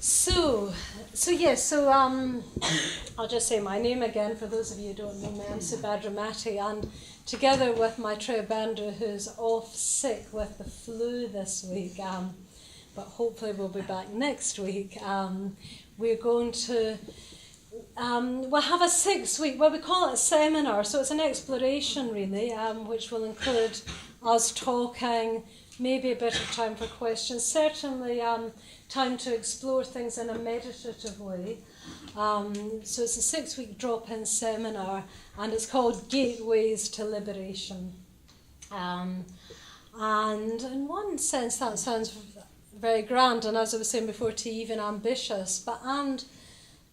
I'll just say my name again for those of you who don't know me. I'm Subhadramati, and together with my Tribandra, who's off sick with the flu this week, but hopefully we'll be back next week, we're going to we'll have a 6-week, well, we call it a seminar, so it's an exploration really, which will include us talking, maybe a bit of time for questions, certainly time to explore things in a meditative way. So it's a 6-week drop-in seminar, and it's called Gateways to Liberation. And in one sense that sounds very grand, and as I was saying before, to even ambitious, and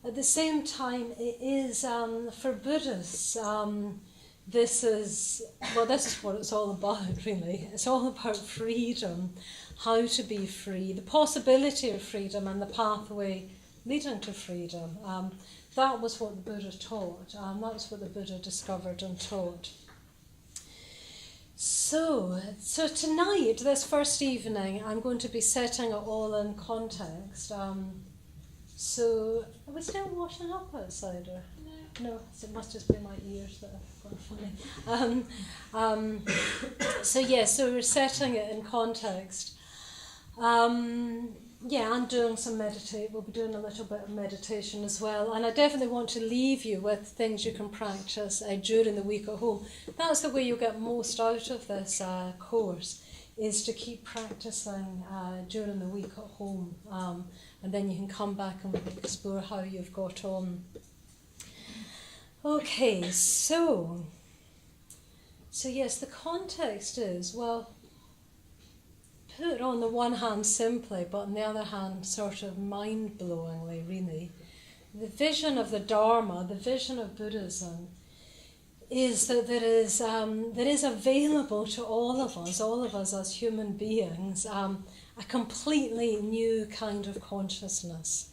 at the same time it is for Buddhists, this is what it's all about really. It's all about freedom, how to be free, the possibility of freedom and the pathway leading to freedom. That was what the Buddha taught, that was what the Buddha discovered and taught. So tonight, this first evening, I'm going to be setting it all in context. So, are we still washing up outside? Or? No, it must just be my ears that are gone funny. So we're setting it in context. I'm doing some we'll be doing a little bit of meditation as well, and I definitely want to leave you with things you can practice during the week at home. That's the way you'll get most out of this course, is to keep practicing during the week at home, and then you can come back and explore how you've got on. Okay, so yes, the context is, well, put on the one hand simply, but on the other hand sort of mind-blowingly really, the vision of the Dharma, the vision of Buddhism, is that there is available to all of us as human beings, a completely new kind of consciousness.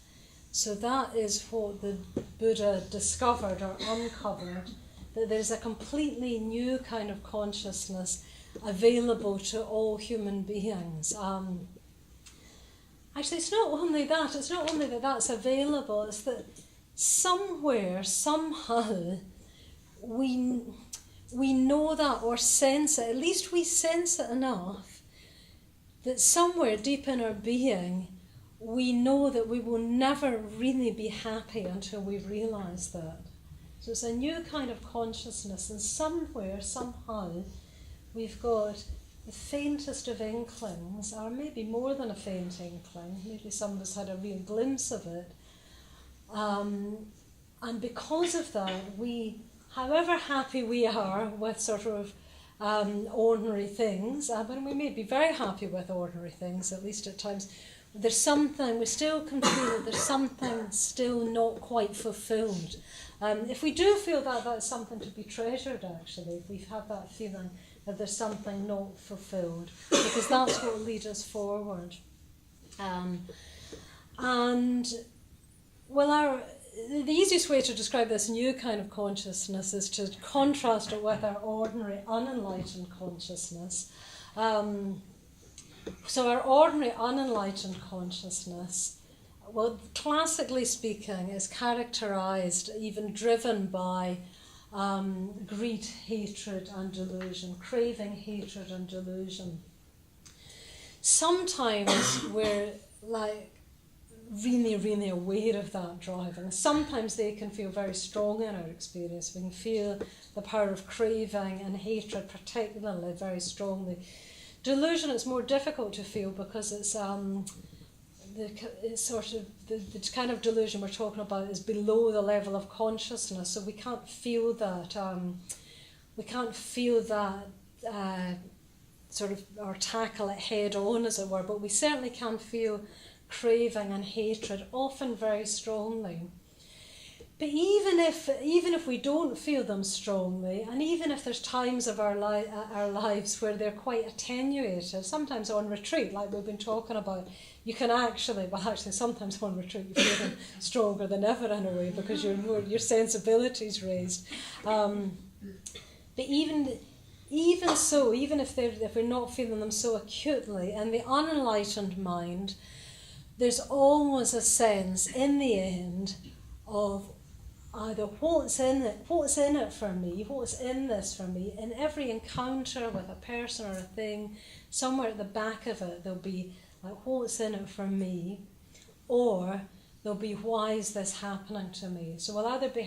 So that is what the Buddha discovered or uncovered, that there's a completely new kind of consciousness available to all human beings. Actually, it's not only that that's available, it's that somewhere, somehow, we know that or sense it, at least we sense it enough, that somewhere deep in our being, we know that we will never really be happy until we realise that. So it's a new kind of consciousness, and somewhere, somehow, we've got the faintest of inklings, or maybe more than a faint inkling, maybe some of us had a real glimpse of it. And because of that, we, however happy we are with sort of ordinary things, but we may be very happy with ordinary things, at least at times, there's something, we still can feel that there's something still not quite fulfilled. If we do feel that, that's something to be treasured actually, if we've had that feeling that there's something not fulfilled, because that's what will lead us forward. The easiest way to describe this new kind of consciousness is to contrast it with our ordinary unenlightened consciousness. So our ordinary unenlightened consciousness, well, classically speaking, is characterized, even driven by greed, hatred and delusion, craving, hatred and delusion. Sometimes we're like really, really aware of that driving. Sometimes they can feel very strong in our experience. We can feel the power of craving and hatred particularly very strongly. Delusion is more difficult to feel because it's the kind of delusion we're talking about is below the level of consciousness, so we can't feel that. Sort of, or tackle it head on, as it were. But we certainly can feel craving and hatred, often very strongly. But even if we don't feel them strongly, and even if there's times of our lives where they're quite attenuated, sometimes on retreat, like we've been talking about, you can actually sometimes on retreat you feel them stronger than ever in a way, because your sensibility's raised. But even so, even if we're not feeling them so acutely, in the unenlightened mind, there's always a sense in the end of either what's in it for me, what's in this for me. In every encounter with a person or a thing, somewhere at the back of it there'll be like, what's in it for me, or there'll be, why is this happening to me? So we'll either be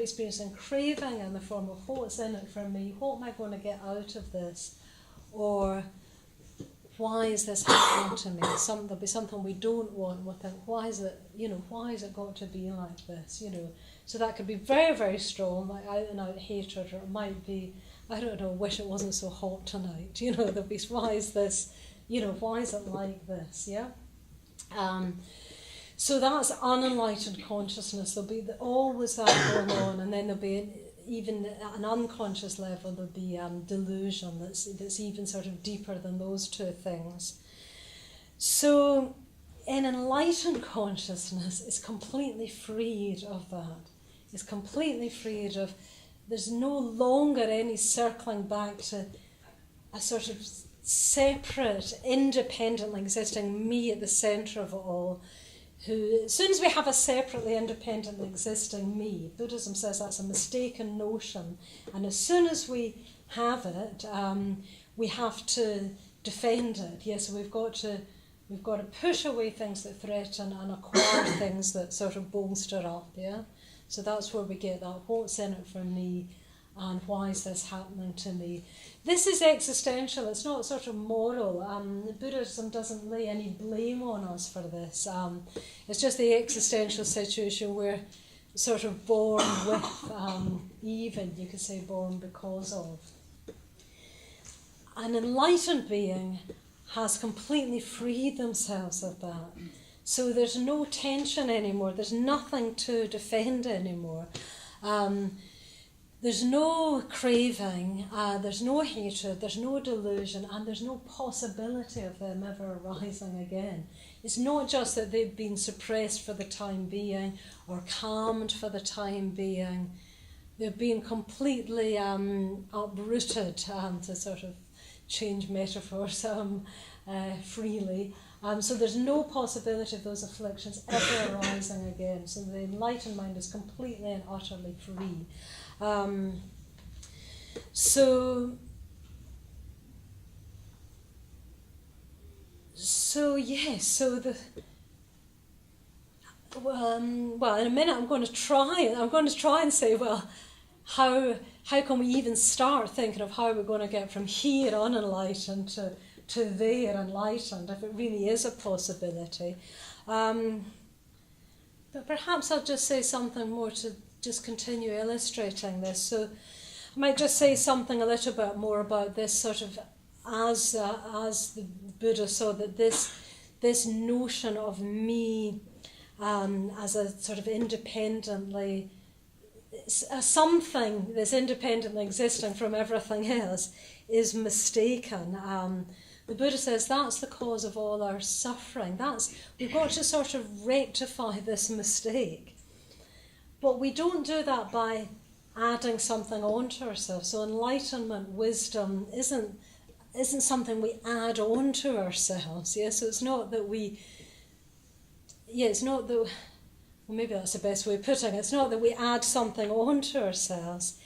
experiencing craving in the form of what's in it for me, what am I going to get out of this, or why is this happening to me? There'll be something we don't want with it. Why is it got to be like this? So that could be very, very strong, like out and out hatred, or it might be, I don't know, wish it wasn't so hot tonight. There'll be, why is this? Why is it like this? Yeah. So that's unenlightened consciousness. There'll be always that going on, and then there'll be, even at an unconscious level, there'll be delusion that's even sort of deeper than those two things. So in enlightened consciousness, it's completely freed of that. It's completely freed of, there's no longer any circling back to a sort of separate, independently existing me at the centre of it all, who, as soon as we have a separately, independently existing me, Buddhism says that's a mistaken notion, and as soon as we have it, we have to defend it. Yes, so we've got to push away things that threaten and acquire things that sort of bolster up. Yeah, so that's where we get that. What's in it for me, and why is this happening to me? This is existential, it's not sort of moral. Buddhism doesn't lay any blame on us for this. It's just the existential situation we're sort of born with, even, you could say born because of. An enlightened being has completely freed themselves of that. So there's no tension anymore, there's nothing to defend anymore. There's no craving, there's no hatred, there's no delusion, and there's no possibility of them ever arising again. It's not just that they've been suppressed for the time being or calmed for the time being. They've been completely uprooted, to sort of change metaphors freely. So there's no possibility of those afflictions ever arising again. So the enlightened mind is completely and utterly free. So in a minute I'm going to try and say, well, how can we even start thinking of how we're going to get from here unenlightened to there enlightened, if it really is a possibility. But perhaps I'll just say something more to just continue illustrating this. So I might just say something a little bit more about this sort of, as the Buddha saw that this notion of me as a sort of independently, something that's independently existing from everything else is mistaken. The Buddha says that's the cause of all our suffering. We've got to sort of rectify this mistake. But we don't do that by adding something onto ourselves. So enlightenment, wisdom isn't something we add on to ourselves. Yeah? So it's not that well, maybe that's the best way of putting it. It's not that we add something onto ourselves.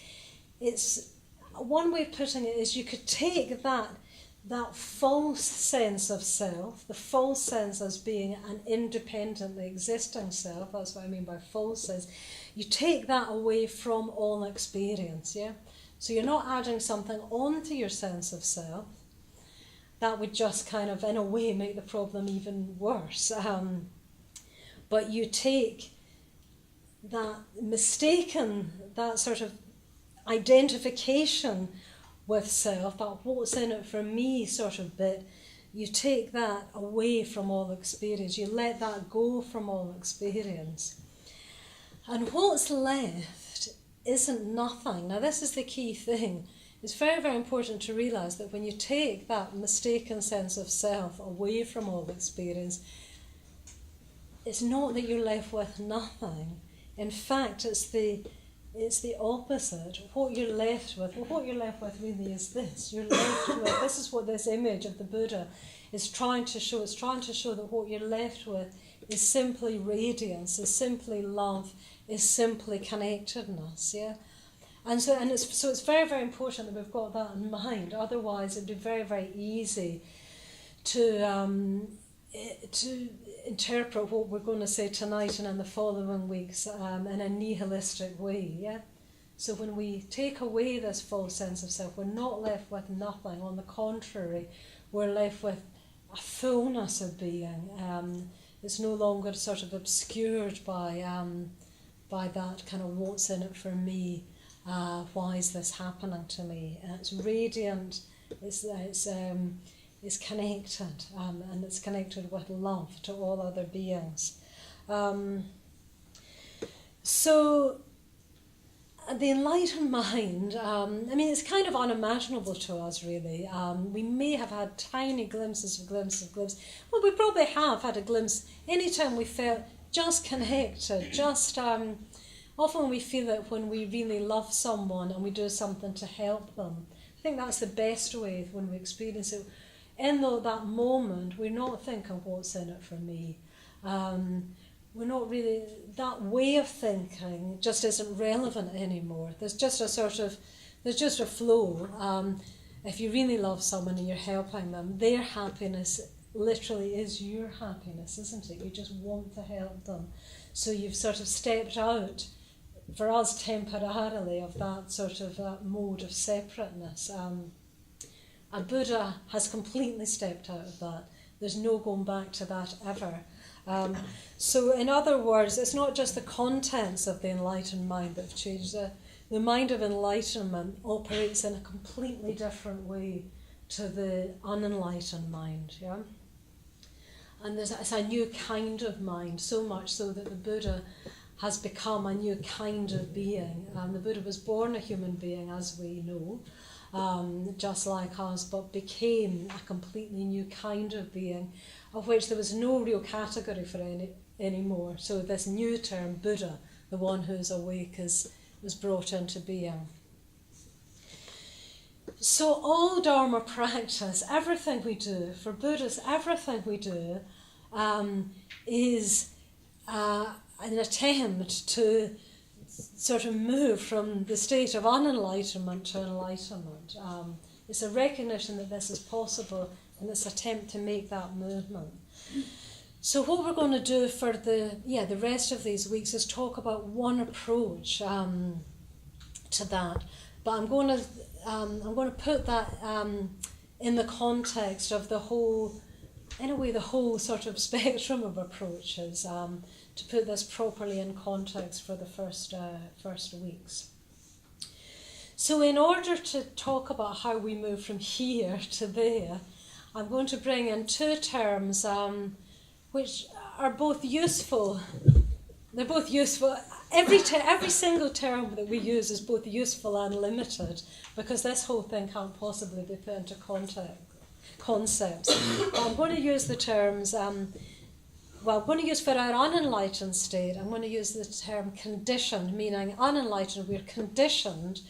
It's one way of putting it is you could take that false sense of self, the false sense as being an independently existing self, that's what I mean by false sense, you take that away from all experience, yeah? So you're not adding something onto your sense of self. That would just kind of, in a way, make the problem even worse. But you take that that sort of identification with self, that what's in it for me sort of bit, you take that away from all experience. You let that go from all experience. And what's left isn't nothing. Now this is the key thing. It's very, very important to realise that when you take that mistaken sense of self away from all experience, it's not that you're left with nothing. In fact, it's the it's the opposite. What you're left with, well, what you're left with really is this. You're left with, this is what this image of the Buddha is trying to show. It's trying to show that what you're left with is simply radiance, is simply love, is simply connectedness, yeah? And so it's very, very important that we've got that in mind. Otherwise, it'd be very, very easy to interpret what we're going to say tonight and in the following weeks in a nihilistic way, yeah? So when we take away this false sense of self, we're not left with nothing. On the contrary, we're left with a fullness of being. It's no longer sort of obscured by that kind of what's in it for me, why is this happening to me? It's radiant, it's connected, and it's connected with love to all other beings. So the enlightened mind, it's kind of unimaginable to us, really. We may have had tiny glimpses. Well, we probably have had a glimpse anytime we felt just connected, just often we feel it when we really love someone and we do something to help them. I think that's the best way when we experience it. In that moment, we're not thinking what's in it for me. We're not really, that way of thinking just isn't relevant anymore. There's just a flow. If you really love someone and you're helping them, their happiness literally is your happiness, isn't it? You just want to help them. So you've sort of stepped out, for us temporarily, of that sort of mode of separateness. And Buddha has completely stepped out of that. There's no going back to that ever. So in other words, it's not just the contents of the enlightened mind that have changed. The mind of enlightenment operates in a completely different way to the unenlightened mind. Yeah? And it's a new kind of mind, so much so that the Buddha has become a new kind of being. The Buddha was born a human being, as we know, just like us, but became a completely new kind of being, of which there was no real category for anymore. So this new term, Buddha, the one who is awake, was brought into being. So all Dharma practice, everything we do, for Buddhists, everything we do is an attempt to sort of move from the state of unenlightenment to enlightenment. It's a recognition that this is possible, and it's an attempt to make that movement. So what we're going to do for the rest of these weeks is talk about one approach to that. But I'm going to put that in the context of the whole sort of spectrum of approaches, to put this properly in context for the first weeks. So in order to talk about how we move from here to there, I'm going to bring in two terms which are both useful. They're both useful. Every single term that we use is both useful and limited, because this whole thing can't possibly be put into concepts. I'm going to use the terms, I'm going to use for our unenlightened state, I'm going to use the term conditioned, meaning unenlightened, we're conditioned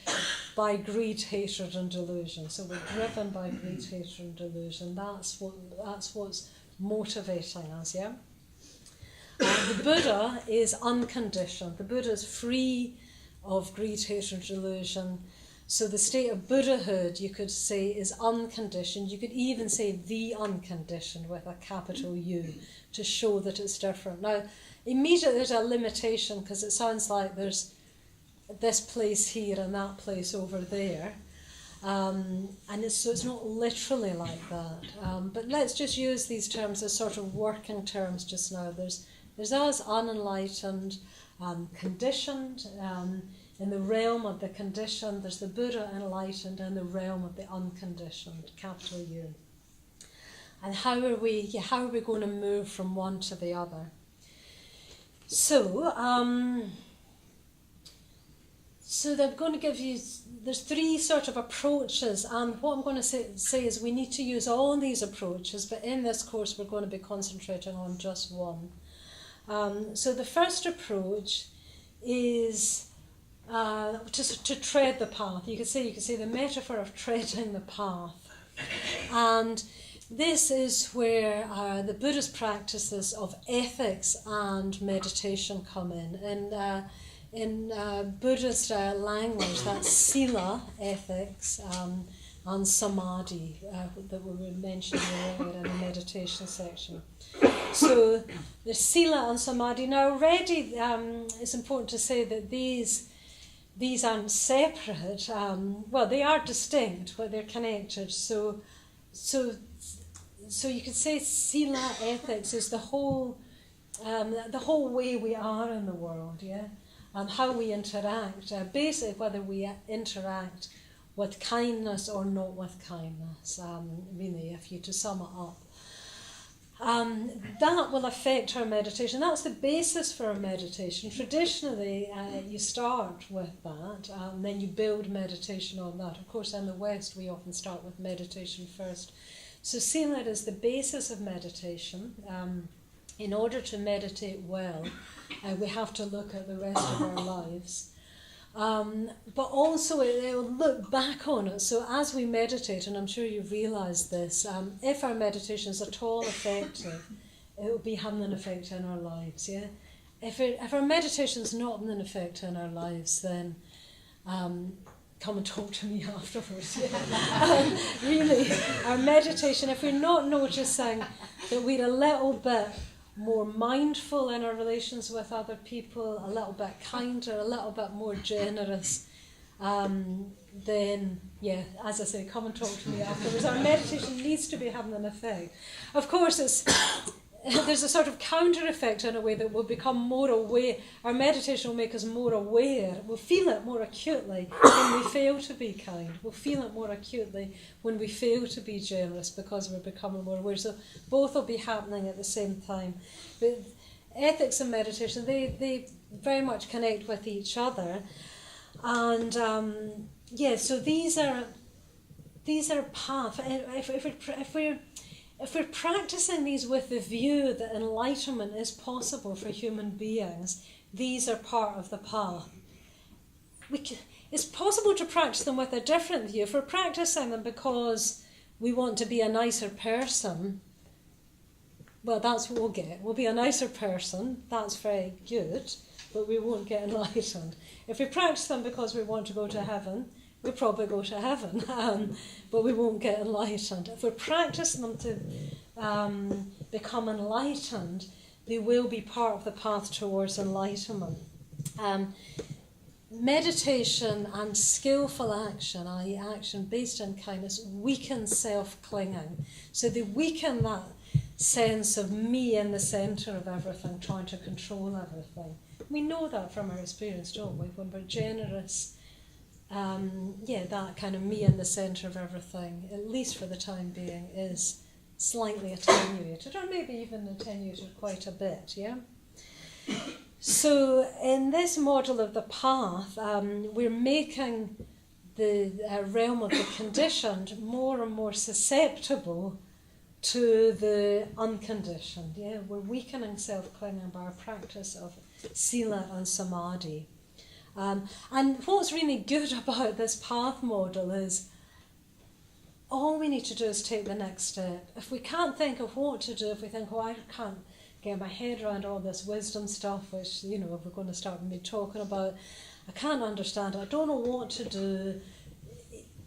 by greed, hatred and delusion. So we're driven by greed, hatred and delusion. That's what's motivating us, yeah? The Buddha is unconditioned. The Buddha is free of greed, hatred and delusion. So the state of Buddhahood, you could say, is unconditioned. You could even say the unconditioned with a capital U to show that it's different. Now, immediately there's a limitation, because it sounds like there's this place here and that place over there. And it's not literally like that. But let's just use these terms as sort of working terms just now. There's us unenlightened, conditioned. In the realm of the conditioned, there's the Buddha enlightened in the realm of the unconditioned, capital U. And how are we going to move from one to the other? So they're going to give you, there's three sort of approaches, and what I'm going to say is we need to use all these approaches, but in this course we're going to be concentrating on just one. So the first approach is to tread the path. You could say the metaphor of treading the path. And this is where the Buddhist practices of ethics and meditation come in. In Buddhist language, that's sila, ethics, and samadhi, that we were mentioning earlier in the meditation section. So there's sila and samadhi. Now already it's important to say that these aren't separate. Well, they are distinct, but they're connected. So you could say sila, ethics, is the whole way we are in the world, yeah, and how we interact. Basically, whether we interact with kindness or not with kindness. Really, if you to sum it up. That will affect our meditation. That's the basis for our meditation. Traditionally, you start with that, and then you build meditation on that. Of course, in the West, we often start with meditation first. So sila is the basis of meditation. In order to meditate well, we have to look at the rest of our lives. But also it will look back on it. So as we meditate, and I'm sure you've realised this, if our meditation is at all effective, it will be having an effect in our lives. Yeah, if our meditation is not having an effect in our lives, then come and talk to me afterwards. Yeah. Really, our meditation, if we're not noticing that we're a little bit more mindful in our relations with other people, a little bit kinder, a little bit more generous, then, yeah, as I say, come and talk to me afterwards. Our meditation needs to be having an effect. Of course, there's a sort of counter effect in a way that we'll become more aware. Our meditation will make us more aware. We'll feel it more acutely when we fail to be kind. We'll feel it more acutely when we fail to be generous, because we're becoming more aware. So both will be happening at the same time. But ethics and meditation, they very much connect with each other. And so these are paths. If we're practicing these with the view that enlightenment is possible for human beings, these are part of the path. It's possible to practice them with a different view. If we're practicing them because we want to be a nicer person, well, that's what we'll get. We'll be a nicer person. That's very good, but we won't get enlightened. If we practice them because we want to go to heaven, we'll probably go to heaven, but we won't get enlightened. If we're practicing them to become enlightened, they will be part of the path towards enlightenment. Meditation and skillful action, i.e. action based on kindness, weaken self-clinging. So they weaken that sense of me in the centre of everything, trying to control everything. We know that from our experience, don't we? When we're generous, that kind of me in the centre of everything, at least for the time being, is slightly attenuated, or maybe even attenuated quite a bit, yeah? So in this model of the path, we're making the realm of the conditioned more and more susceptible to the unconditioned, yeah? We're weakening self-clinging by our practice of sila and samadhi. And what's really good about this path model is all we need to do is take the next step. If we can't think of what to do, if we think, I can't get my head around all this wisdom stuff, which, if we're going to start me talking about, I can't understand it, I don't know what to do,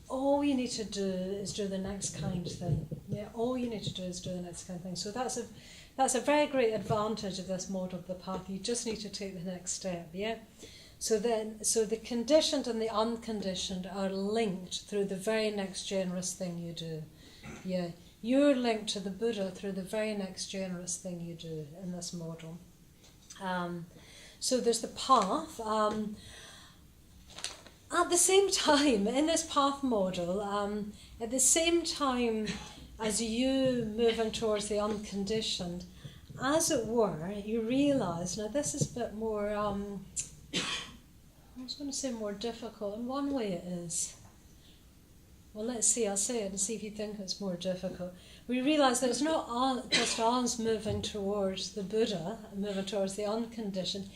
all you need to do is do the next kind thing. Yeah, all you need to do is do the next kind thing. So that's a very great advantage of this model of the path. You just need to take the next step, yeah? So the conditioned and the unconditioned are linked through the very next generous thing you do. Yeah, you're linked to the Buddha through the very next generous thing you do in this model. So there's the path. At the same time, in this path model, at the same time as you moving towards the unconditioned, as it were, you realise, now this is a bit more, I was going to say more difficult. In one way it is. Well, let's see, I'll say it and see if you think it's more difficult. We realise that it's not just us moving towards the Buddha, moving towards the unconditioned.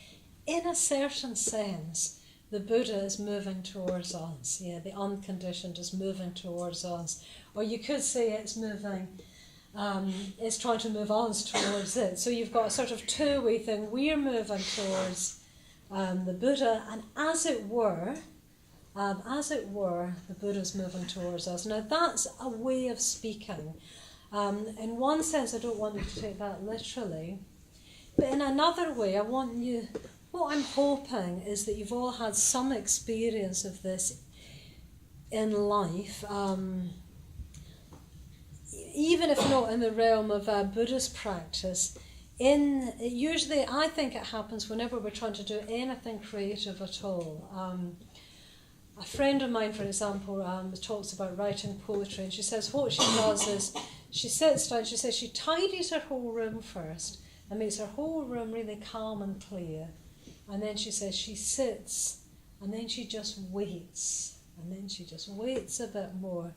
In a certain sense, the Buddha is moving towards us. Yeah, the unconditioned is moving towards us. Or you could say it's moving, it's trying to move us towards it. So you've got a sort of two-way thing. We're moving towards the Buddha, and as it were, the Buddha's moving towards us. Now that's a way of speaking. In one sense, I don't want you to take that literally. But in another way, what I'm hoping is that you've all had some experience of this in life, even if not in the realm of Buddhist practice. Usually I think it happens whenever we're trying to do anything creative at all. A friend of mine, for example, talks about writing poetry, and she says what she does is she sits down, she says she tidies her whole room first and makes her whole room really calm and clear. And then she says she sits and then she just waits. And then she just waits a bit more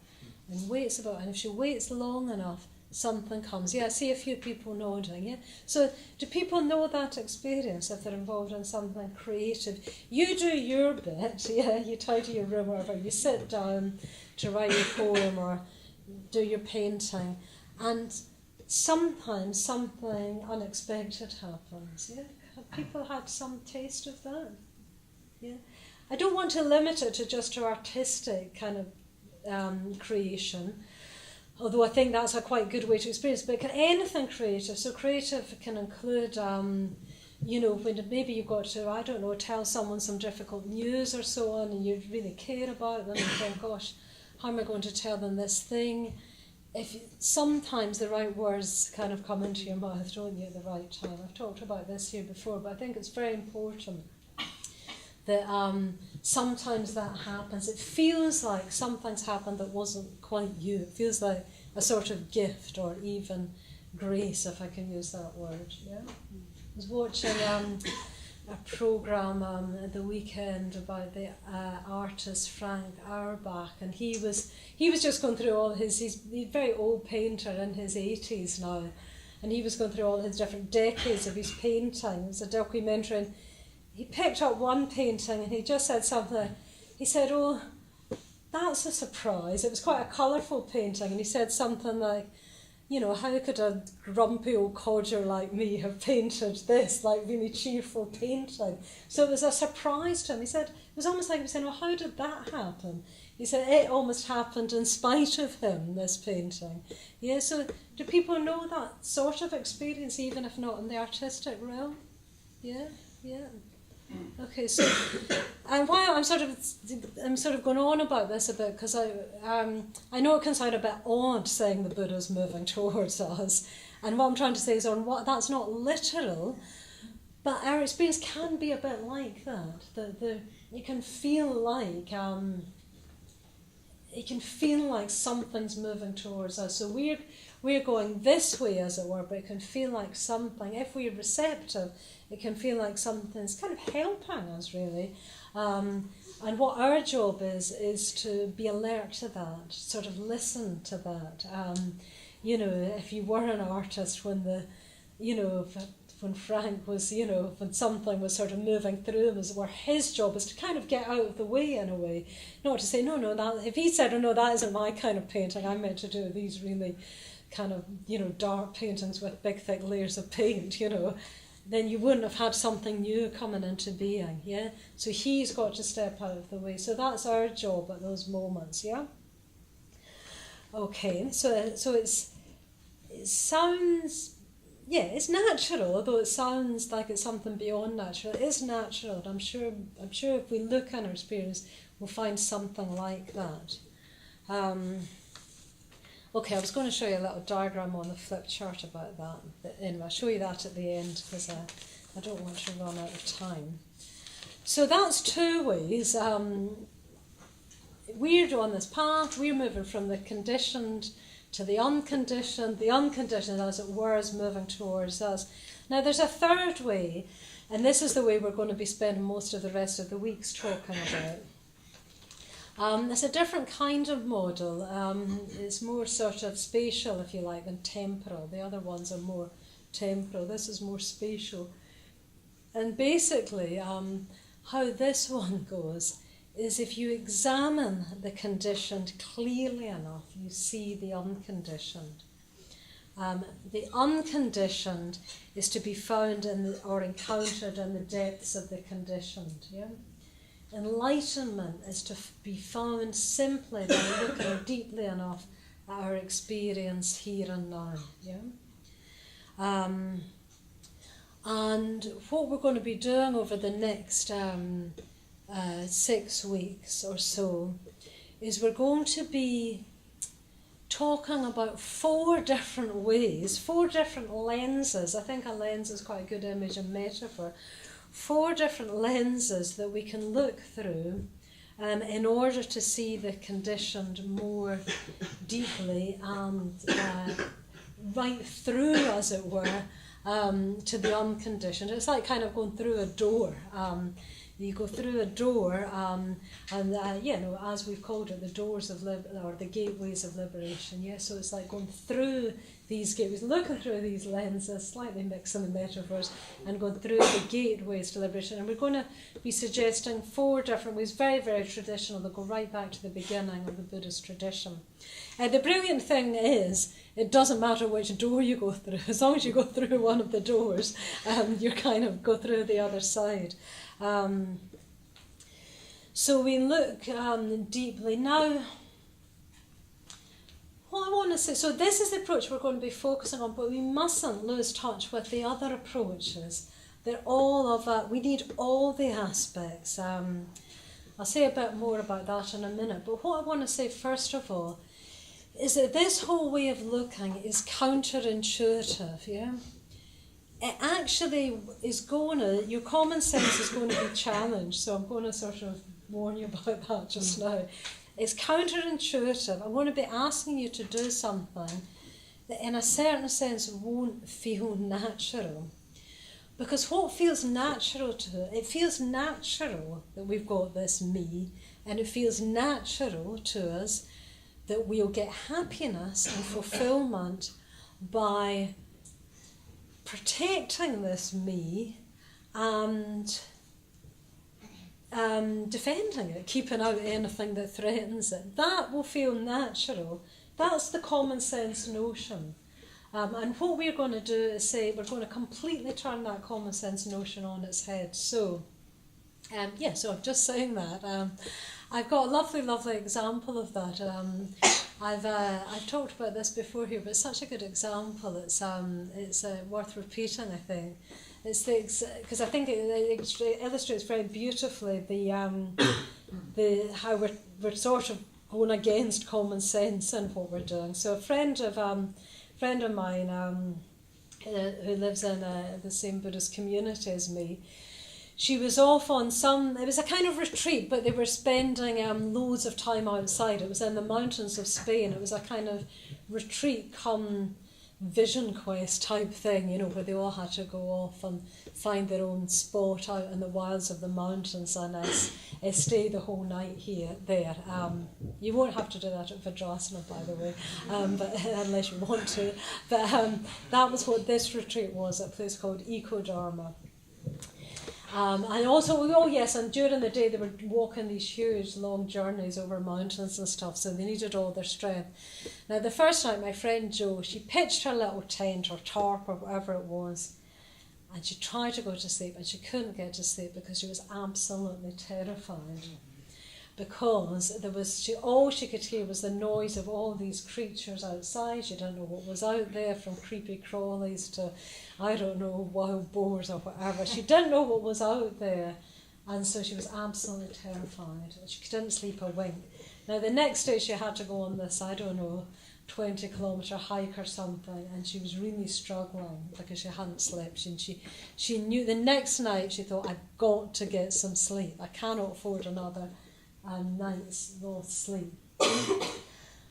and waits a bit. And if she waits long enough, something comes. Yeah, I see a few people nodding. Yeah. So do people know that experience if they're involved in something creative? You do your bit. Yeah, you tidy your room or whatever. You sit down to write your poem or do your painting. And sometimes something unexpected happens. Yeah. Have people had some taste of that? Yeah. I don't want to limit it to just to artistic kind of creation, although I think that's a quite good way to experience. But anything creative, so creative can include, when maybe you've got to, I don't know, tell someone some difficult news or so on, and you really care about them, and think, gosh, how am I going to tell them this thing? Sometimes the right words kind of come into your mouth, don't you, at the right time. I've talked about this here before, but I think it's very important that sometimes that happens. It feels like something's happened that wasn't quite you. It feels like a sort of gift or even grace, if I can use that word. Yeah. I was watching a programme at the weekend about the artist Frank Auerbach, and he was just going through all he's a very old painter in his 80s now, and he was going through all his different decades of his painting. It was a documentary, and he picked up one painting and he just said something. He said, "Oh, that's a surprise." It was quite a colourful painting, and he said something like, how could a grumpy old codger like me have painted this, like, really cheerful painting? So it was a surprise to him. He said, it was almost like he was saying, well, how did that happen? He said, it almost happened in spite of him, this painting. Yeah, so do people know that sort of experience, even if not in the artistic realm? Yeah. Okay, so and while I'm sort of going on about this a bit, because I know it can sound a bit odd saying the Buddha's moving towards us, and what I'm trying to say is that's not literal, but our experience can be a bit like that. You can feel like something's moving towards us. So we're going this way, as it were, but it can feel like something, if we're receptive, it can feel like something's kind of helping us, really. And what our job is to be alert to that, sort of listen to that. If you were an artist when when Frank was, when something was sort of moving through him, as it were, his job is to kind of get out of the way in a way. Not to say, no, that, if he said, oh no, that isn't my kind of painting, I'm meant to do these really kind of, dark paintings with big thick layers of paint, then you wouldn't have had something new coming into being, yeah? So he's got to step out of the way. So that's our job at those moments, yeah? Okay, so it sounds, it's natural, although it sounds like it's something beyond natural. It is natural, and I'm sure if we look in our experience, we'll find something like that. Okay, I was going to show you a little diagram on the flip chart about that, but anyway, I'll show you that at the end because I don't want to run out of time. So that's two ways. We're on this path, we're moving from the conditioned to the unconditioned as it were is moving towards us. Now there's a third way, and this is the way we're going to be spending most of the rest of the weeks talking about. It's a different kind of model. It's more sort of spatial, if you like, than temporal. The other ones are more temporal. This is more spatial. And basically, how this one goes is if you examine the conditioned clearly enough, you see the unconditioned. The unconditioned is to be found or encountered in the depths of the conditioned. Yeah? Enlightenment is to be found simply by looking deeply enough at our experience here and now. Yeah? And what we're going to be doing over the next 6 weeks or so is we're going to be talking about 4 different ways, 4 different lenses. I think a lens is quite a good image and metaphor. 4 different lenses that we can look through in order to see the conditioned more deeply and right through, as it were, to the unconditioned. It's like kind of going through a door. You go through a door, as we've called it, the doors of or the gateways of liberation. Yeah, so it's like going through these gateways, looking through these lenses, slightly mixing the metaphors, and going through the gateways to liberation. And we're going to be suggesting 4 different ways, very, very traditional, that go right back to the beginning of the Buddhist tradition. The brilliant thing is, it doesn't matter which door you go through. As long as you go through one of the doors, you kind of go through the other side. So we look deeply. Now, what I want to say, so this is the approach we're going to be focusing on, but we mustn't lose touch with the other approaches. They're all of we need all the aspects. I'll say a bit more about that in a minute, but what I want to say first of all is that this whole way of looking is counterintuitive, yeah? It actually is your common sense is going to be challenged, so I'm going to sort of warn you about that just now. It's counterintuitive. I'm going to be asking you to do something that in a certain sense won't feel natural. Because what feels natural it feels natural that we've got this me, and it feels natural to us that we'll get happiness and fulfillment by protecting this me and defending it, keeping out anything that threatens it. That will feel natural. That's the common sense notion. And what we're going to do is say we're going to completely turn that common sense notion on its head. So, so I'm just saying that. I've got a lovely example of that. I've talked about this before here, but it's such a good example. It's worth repeating, I think. It's because I think it illustrates very beautifully the how we're sort of going against common sense in what we're doing. So a friend of mine who lives in the same Buddhist community as me, she was off on it was a kind of retreat, but they were spending loads of time outside. It was in the mountains of Spain. It was a kind of retreat come vision quest type thing, where they all had to go off and find their own spot out in the wilds of the mountains and stay the whole night there. You won't have to do that at Vajrasana, by the way, but unless you want to. But that was what this retreat was, at a place called Ecodharma. And also, and during the day they were walking these huge long journeys over mountains and stuff, so they needed all their strength. Now the first night, my friend Jo, she pitched her little tent or tarp or whatever it was, and she tried to go to sleep, and she couldn't get to sleep because she was absolutely terrified. Because all she could hear was the noise of all these creatures outside. She didn't know what was out there, from creepy crawlies to, I don't know, wild boars or whatever. She didn't know what was out there, and so she was absolutely terrified. She didn't sleep a wink. Now the next day she had to go on this, 20-kilometre hike or something, and she was really struggling because she hadn't slept. And she knew the next night, she thought, I've got to get some sleep. I cannot afford another night's lost sleep.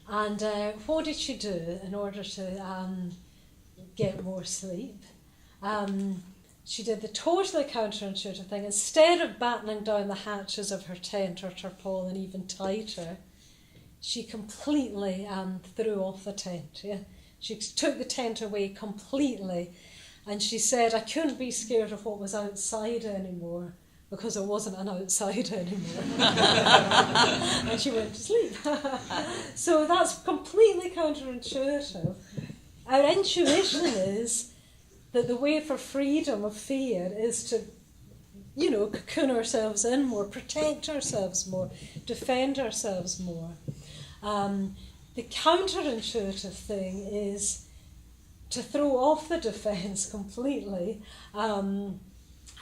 And what did she do in order to get more sleep? She did the totally counterintuitive thing. Instead of battening down the hatches of her tent or tarpaulin even tighter, she completely threw off the tent. Yeah? She took the tent away completely, and she said, I couldn't be scared of what was outside anymore. because I wasn't an outsider anymore. And she went to sleep. So that's completely counterintuitive. Our intuition is that the way for freedom of fear is to, cocoon ourselves in more, protect ourselves more, defend ourselves more. The counterintuitive thing is to throw off the defence completely,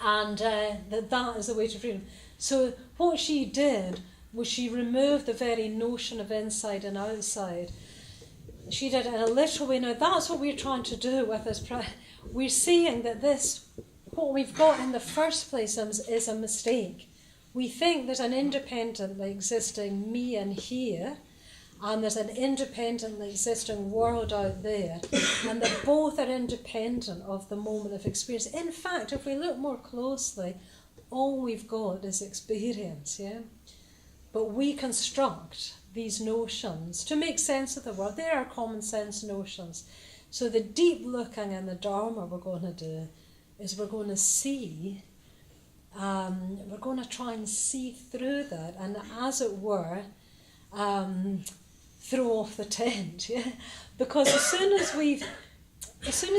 and that is the way to freedom. So what she did was she removed the very notion of inside and outside. She did it in a literal way. Now that's what we're trying to do with this. We're seeing that what we've got in the first place is a mistake. We think there's an independently existing me in here, and there's an independently existing world out there, and that both are independent of the moment of experience. In fact, if we look more closely, all we've got is experience, yeah? But we construct these notions to make sense of the world. They are common sense notions. So the deep looking in the Dharma we're going to do is we're going to see, we're going to try and see through that, and as it were, throw off the tent, yeah? Because as soon as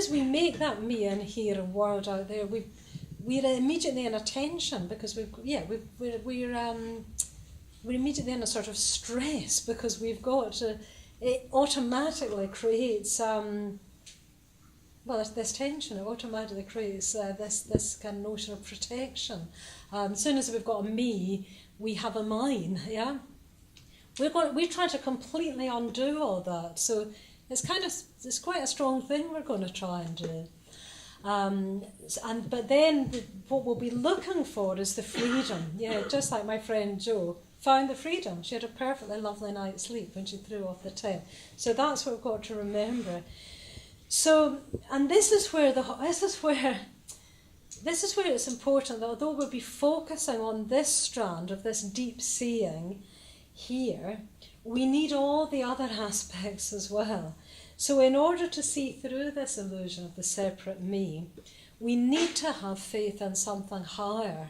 we make that me in here and world out there, we're immediately in a tension, because we're immediately in a sort of stress, because we've got to. It automatically creates this tension. It automatically creates this kind of notion of protection. As soon as we've got a me, we have a mine, yeah. We're trying to completely undo all that. So it's quite a strong thing we're going to try and do. But then what we'll be looking for is the freedom. Yeah, just like my friend Jo found the freedom. She had a perfectly lovely night's sleep when she threw off the tent. So that's what we've got to remember. So, and this is where it's important that although we'll be focusing on this strand of this deep seeing here, we need all the other aspects as well. So in order to see through this illusion of the separate me, we need to have faith in something higher.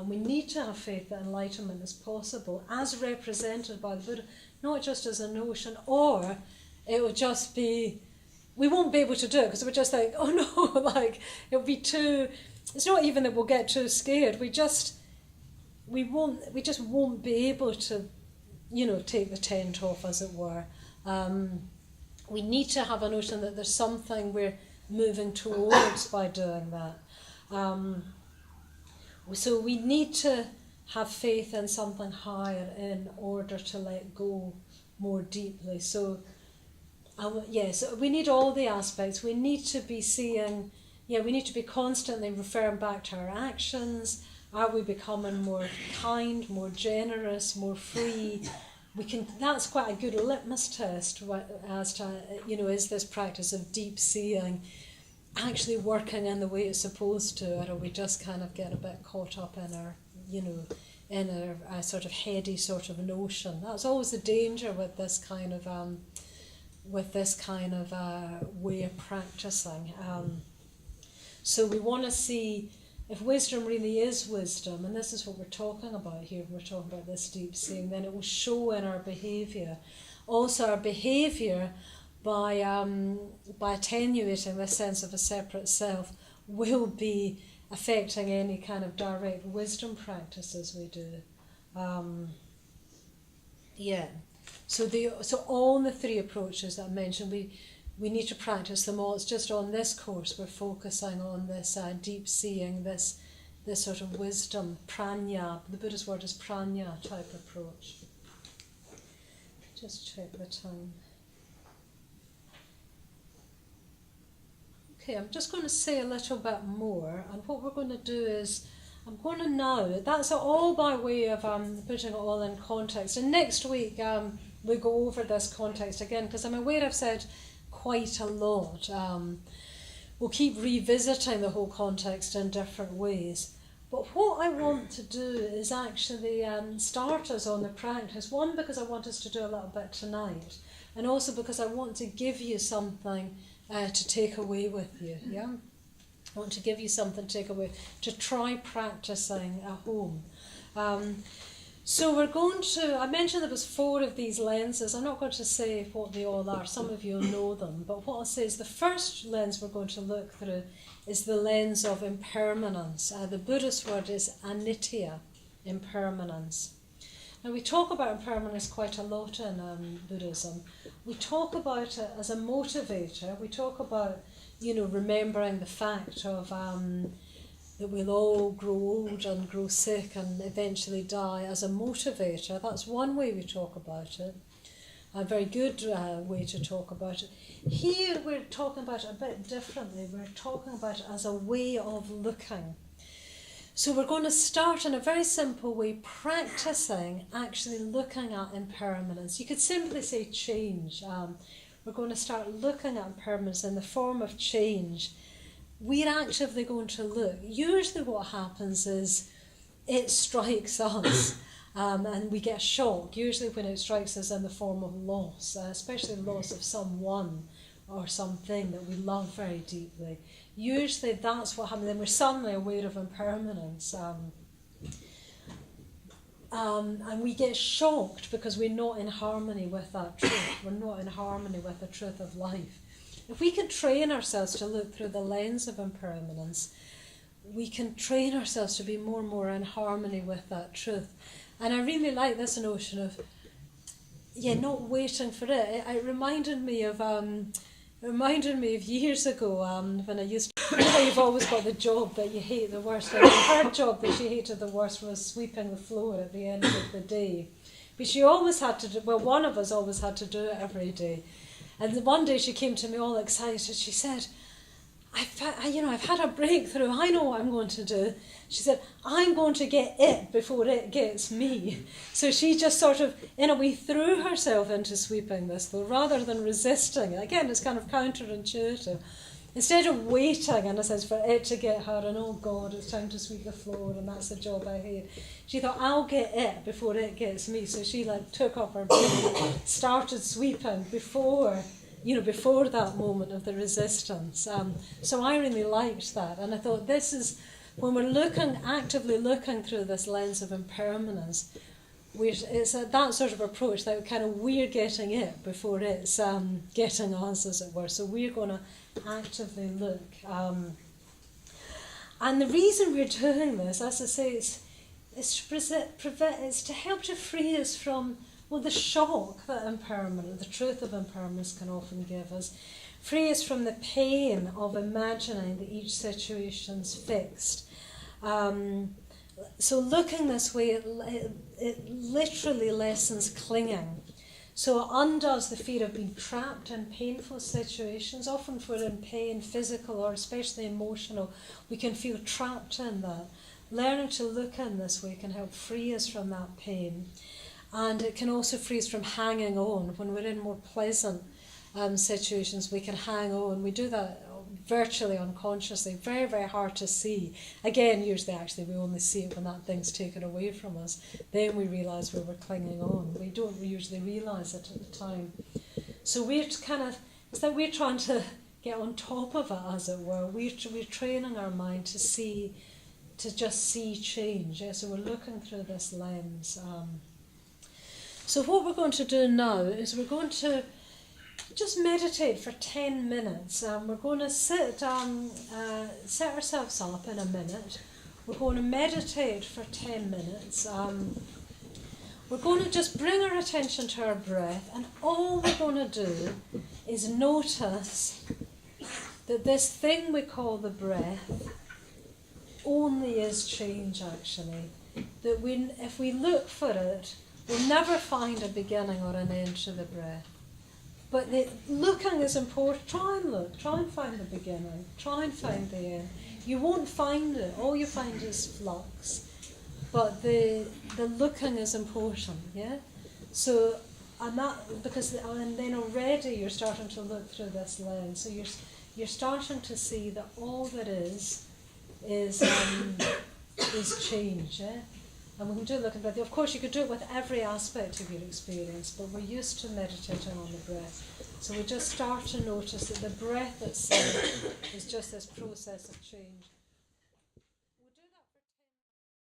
We need to have faith that enlightenment is possible, as represented by the Buddha, not just as a notion, or it will just be, we won't be able to do it because we're just like, oh no, like it'll be too, it's not even that we'll get too scared, we just won't be able to, take the tent off, as it were. We need to have a notion that there's something we're moving towards by doing that. So we need to have faith in something higher in order to let go more deeply. So, so we need all the aspects. We need to be seeing, we need to be constantly referring back to our actions. Are we becoming more kind, more generous, more free? That's quite a good litmus test as to, is this practice of deep seeing actually working in the way it's supposed to, or are we just kind of getting a bit caught up in our, in a sort of heady sort of notion? That's always the danger with this kind of way of practicing. So we want to see if wisdom really is wisdom, and this is what we're talking about here, we're talking about this deep seeing, then it will show in our behaviour. Also our behaviour, by attenuating this sense of a separate self, will be affecting any kind of direct wisdom practices we do. So all the three approaches that I mentioned, we need to practice them all. It's just on this course we're focusing on this deep seeing, this sort of wisdom, prajna. The Buddhist word is prajna type approach. Just check the time. Okay, I'm just going to say a little bit more, and what we're going to do is, I'm going to now, that's all by way of putting it all in context, and next week we'll go over this context again, because I'm aware I've said quite a lot. We'll keep revisiting the whole context in different ways, but what I want to do is actually start us on the practice, one because I want us to do a little bit tonight, and also because I want to give you something to take away with you, yeah? I want to give you something to take away, to try practicing at home. So we're going to, I mentioned there was 4 of these lenses. I'm not going to say what they all are. Some of you will know them. But what I'll say is the first lens we're going to look through is the lens of impermanence. The Buddhist word is anitya, impermanence. Now we talk about impermanence quite a lot in Buddhism. We talk about it as a motivator. We talk about, remembering the fact of that we'll all grow old and grow sick and eventually die as a motivator. That's one way we talk about it. A very good way to talk about it. Here we're talking about it a bit differently. We're talking about it as a way of looking. So we're going to start in a very simple way, practicing actually looking at impermanence. You could simply say change. We're going to start looking at impermanence in the form of change. We're actively going to look. Usually what happens is it strikes us and we get a shock, usually when it strikes us in the form of loss, especially loss of someone or something that we love very deeply. Usually that's what happens, and we're suddenly aware of impermanence. And we get shocked because we're not in harmony with that truth. We're not in harmony with the truth of life. If we can train ourselves to look through the lens of impermanence, we can train ourselves to be more and more in harmony with that truth. And I really like this notion of, not waiting for it. It reminded me of years ago when I used to, you've always got the job that you hate the worst. And her job that she hated the worst was sweeping the floor at the end of the day. But she always had to do, one of us always had to do it every day. And one day she came to me all excited. She said, I've had a breakthrough. I know what I'm going to do. She said, I'm going to get it before it gets me. So she just sort of, in a way, threw herself into sweeping this floor rather than resisting it. Again, it's kind of counterintuitive. Instead of waiting, in a sense, for it to get her, and oh God, it's time to sweep the floor, and that's the job I hate, she thought, I'll get it before it gets me. So she took up her broom, started sweeping before that moment of the resistance. So I really liked that, and I thought this is, when we're actively looking through this lens of impermanence, it's that sort of approach that kind of we're getting it before it's getting us, as it were. So we're going to actively look. And the reason we're doing this, as I say, it's to help to free us from the shock that the truth of impermanence can often give us. Free us from the pain of imagining that each situation's fixed. So looking this way, it literally lessens clinging. So it undoes the fear of being trapped in painful situations. Often if we're in pain, physical or especially emotional, we can feel trapped in that. Learning to look in this way can help free us from that pain. And it can also free us from hanging on. When we're in more pleasant situations, we can hang on. We do that virtually unconsciously, very, very hard to see. Again, usually actually we only see it when that thing's taken away from us. Then we realise we were clinging on. We don't usually realise it at the time. So it's that we're trying to get on top of it, as it were. We're training our mind to just see change. Yeah? So we're looking through this lens. So what we're going to do now is we're going to just meditate for 10 minutes. We're going to set ourselves up in a minute. We're going to meditate for 10 minutes. We're going to just bring our attention to our breath, and all we're going to do is notice that this thing we call the breath only is change, actually. That if we look for it, we'll never find a beginning or an end to the breath. But looking is important. Try and look. Try and find the beginning. Try and find the end. You won't find it. All you find is flux. But the looking is important, yeah? So, and then already you're starting to look through this lens. So you're starting to see that all that is change, yeah? And we can do looking breath. Of course, you could do it with every aspect of your experience, but we're used to meditating on the breath. So we just start to notice that the breath itself is just this process of change.